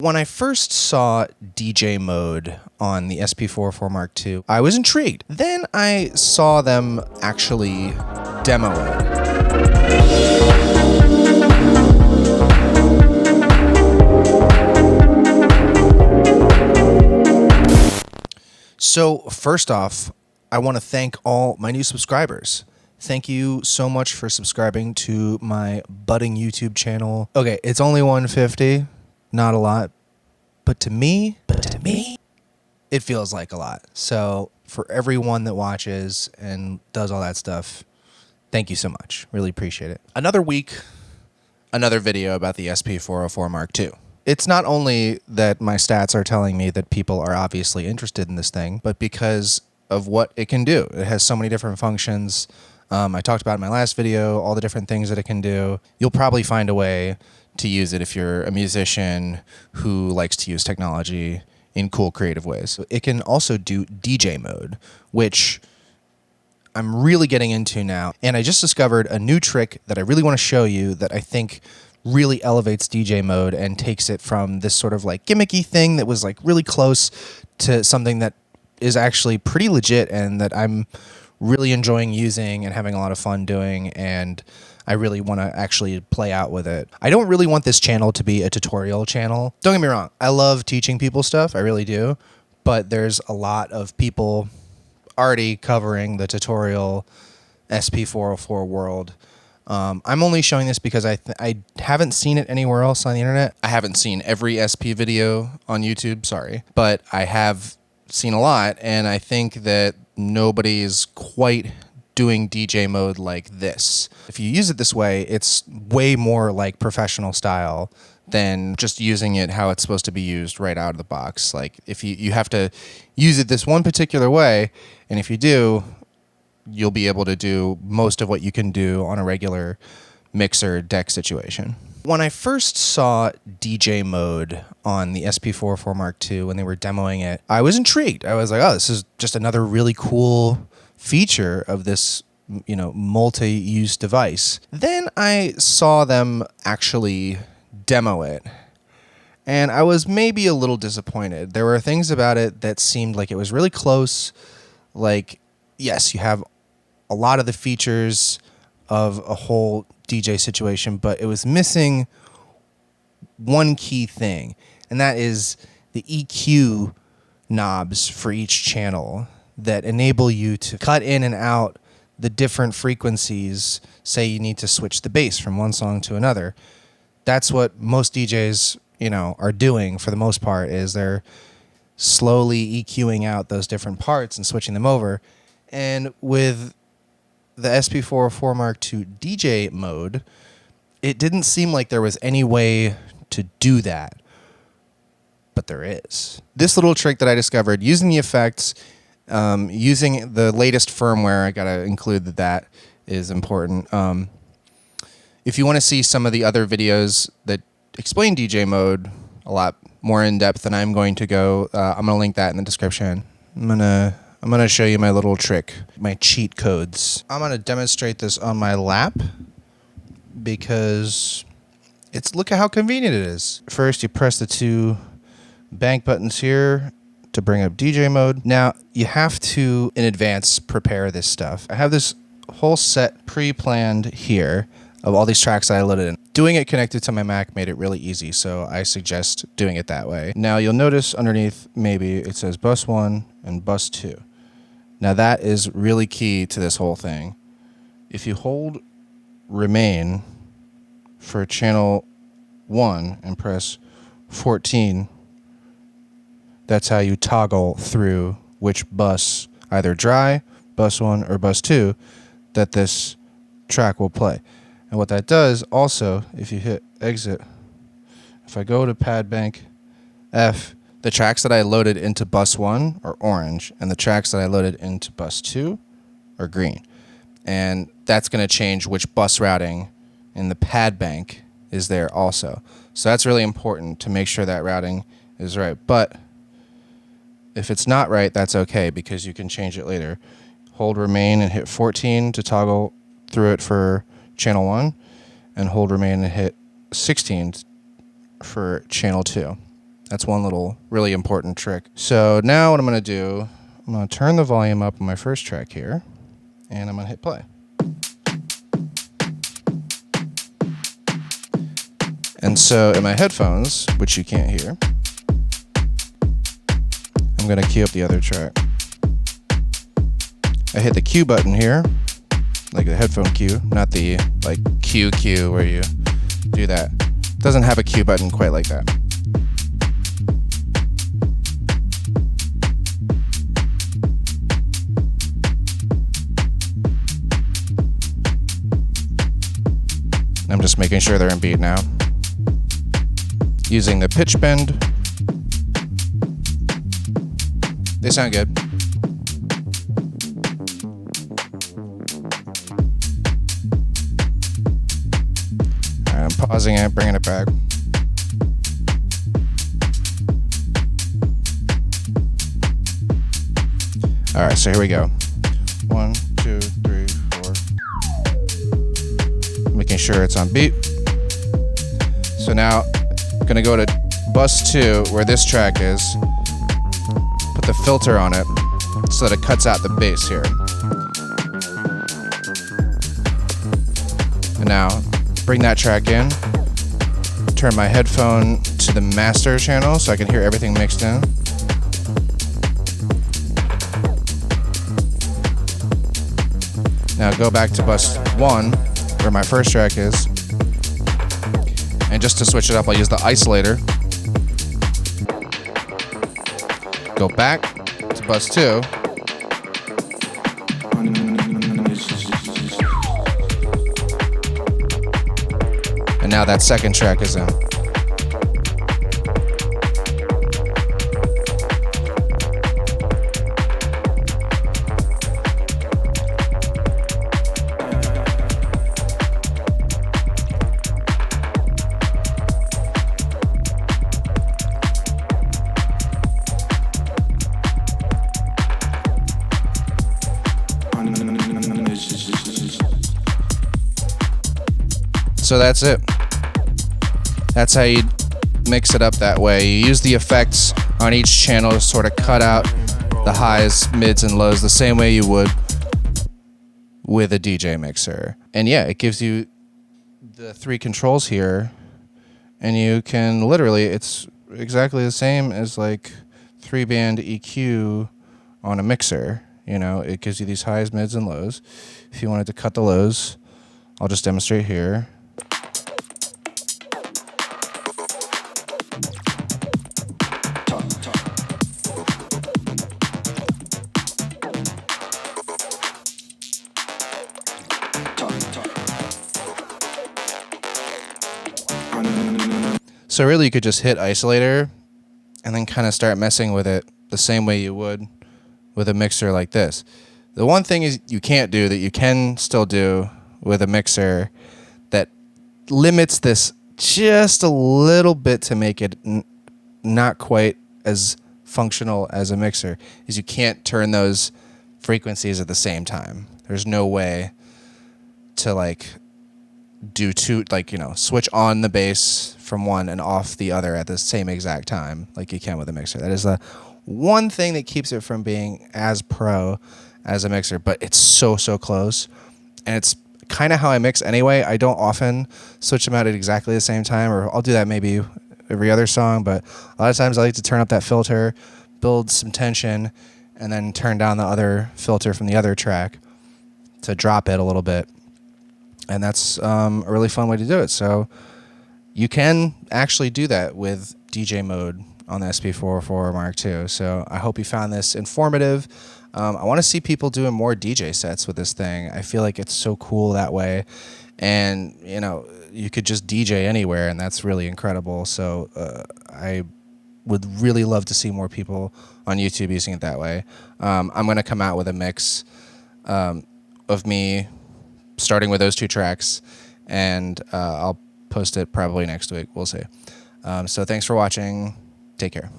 When I first saw DJ mode on the SP-404 MK2, I was intrigued. Then I saw them actually demo it. So first off, I want to thank all my new subscribers. Thank you so much for subscribing to my budding YouTube channel. Okay, it's only 150. Not a lot, but to me, it feels like a lot. So for everyone that watches and does all that stuff, thank you so much. Really appreciate it. Another week, another video about the SP-404 MK2. It's not only that my stats are telling me that people are obviously interested in this thing, but because of what it can do. It has so many different functions. I talked about in my last video, all the different things that it can do. You'll probably find a way to use it if you're a musician who likes to use technology in cool, creative ways. It can also do DJ mode, which I'm really getting into now. And I just discovered a new trick that I really want to show you that I think really elevates DJ mode and takes it from this sort of like gimmicky thing that was like really close to something that is actually pretty legit and that I'm really enjoying using and having a lot of fun doing, and I really want to actually play out with it. I don't really want this channel to be a tutorial channel. Don't get me wrong, I love teaching people stuff, I really do, but there's a lot of people already covering the tutorial SP-404 world. I'm only showing this because I haven't seen it anywhere else on the internet. I haven't seen every SP video on YouTube, sorry, but I have seen a lot, and I think that nobody's quite doing DJ mode like this. If you use it this way, it's way more like professional style than just using it how it's supposed to be used right out of the box. Like if you have to use it this one particular way, and if you do, you'll be able to do most of what you can do on a regular mixer deck situation. When I first saw DJ mode on the SP-404 MK2 when they were demoing it, I was intrigued. I was like, oh, this is just another really cool feature of this, you know, multi-use device. Then I saw them actually demo it, and I was maybe a little disappointed. There were things about it that seemed like it was really close. Like, yes, you have a lot of the features of a whole DJ situation, but it was missing one key thing, and that is the EQ knobs for each channel that enable you to cut in and out the different frequencies. Say you need to switch the bass from one song to another. That's what most DJs, you know, are doing for the most part, is they're slowly EQing out those different parts and switching them over. And with the SP-404 MK2 DJ mode, it didn't seem like there was any way to do that, but there is. This little trick that I discovered using the effects, using the latest firmware, I gotta include that is important. If you want to see some of the other videos that explain DJ mode a lot more in depth than I'm going to go, I'm gonna link that in the description. I'm gonna show you my little trick, my cheat codes. I'm gonna demonstrate this on my lap because look at how convenient it is. First, you press the two bank buttons here to bring up DJ mode. Now, you have to, in advance, prepare this stuff. I have this whole set pre-planned here of all these tracks that I loaded in. Doing it connected to my Mac made it really easy, so I suggest doing it that way. Now, you'll notice underneath, maybe, it says bus 1 and bus 2. Now that is really key to this whole thing. If you hold remain for channel 1 and press 14, that's how you toggle through which bus, either dry, bus 1, or bus 2, that this track will play. And what that does also, if you hit exit, if I go to pad bank F, the tracks that I loaded into bus 1 are orange, and the tracks that I loaded into bus 2 are green. And that's going to change which bus routing in the pad bank is there also. So that's really important to make sure that routing is right. But if it's not right, that's okay, because you can change it later. Hold remain and hit 14 to toggle through it for channel 1, and hold remain and hit 16 for channel 2. That's one little really important trick. So now what I'm going to do, I'm going to turn the volume up on my first track here, and I'm going to hit play. And so in my headphones, which you can't hear, I'm going to cue up the other track. I hit the cue button here, like the headphone cue, not the like cue where you do that. It doesn't have a cue button quite like that. I'm just making sure they're in beat now. Using the pitch bend. They sound good. Alright, I'm pausing it, bringing it back. Alright, so here we go. 1, 2, 3, 4. Making sure it's on beat. So now I'm gonna go to bus 2 where this track is. Put the filter on it so that it cuts out the bass here. And now bring that track in. Turn my headphone to the master channel so I can hear everything mixed in. Now go back to bus 1 where my first track is. And just to switch it up, I'll use the isolator. Go back to bus 2. And now that second track is in. So that's it. That's how you mix it up that way. You use the effects on each channel to sort of cut out the highs, mids, and lows the same way you would with a DJ mixer. And yeah, it gives you the 3 controls here, and you can literally, it's exactly the same as like 3-band EQ on a mixer. You know, it gives you these highs, mids, and lows. If you wanted to cut the lows, I'll just demonstrate here. So really you could just hit isolator and then kind of start messing with it the same way you would with a mixer like this. The one thing is you can't do that you can still do with a mixer that limits this just a little bit to make it not quite as functional as a mixer is you can't turn those frequencies at the same time. There's no way to like do two, like, you know, switch on the bass from one and off the other at the same exact time like you can with a mixer. That is the one thing that keeps it from being as pro as a mixer, but it's so close, and it's kind of how I mix anyway. I don't often switch them out at exactly the same time, or I'll do that maybe every other song, but a lot of times I like to turn up that filter, build some tension, and then turn down the other filter from the other track to drop it a little bit. And that's a really fun way to do it. So you can actually do that with DJ mode on the SP-404 Mark II. So I hope you found this informative. I want to see people doing more DJ sets with this thing. I feel like it's so cool that way. And, you know, you could just DJ anywhere, and that's really incredible. So I would really love to see more people on YouTube using it that way. I'm going to come out with a mix of me starting with those 2 tracks, and I'll post it probably next week. We'll see. So thanks for watching. Take care.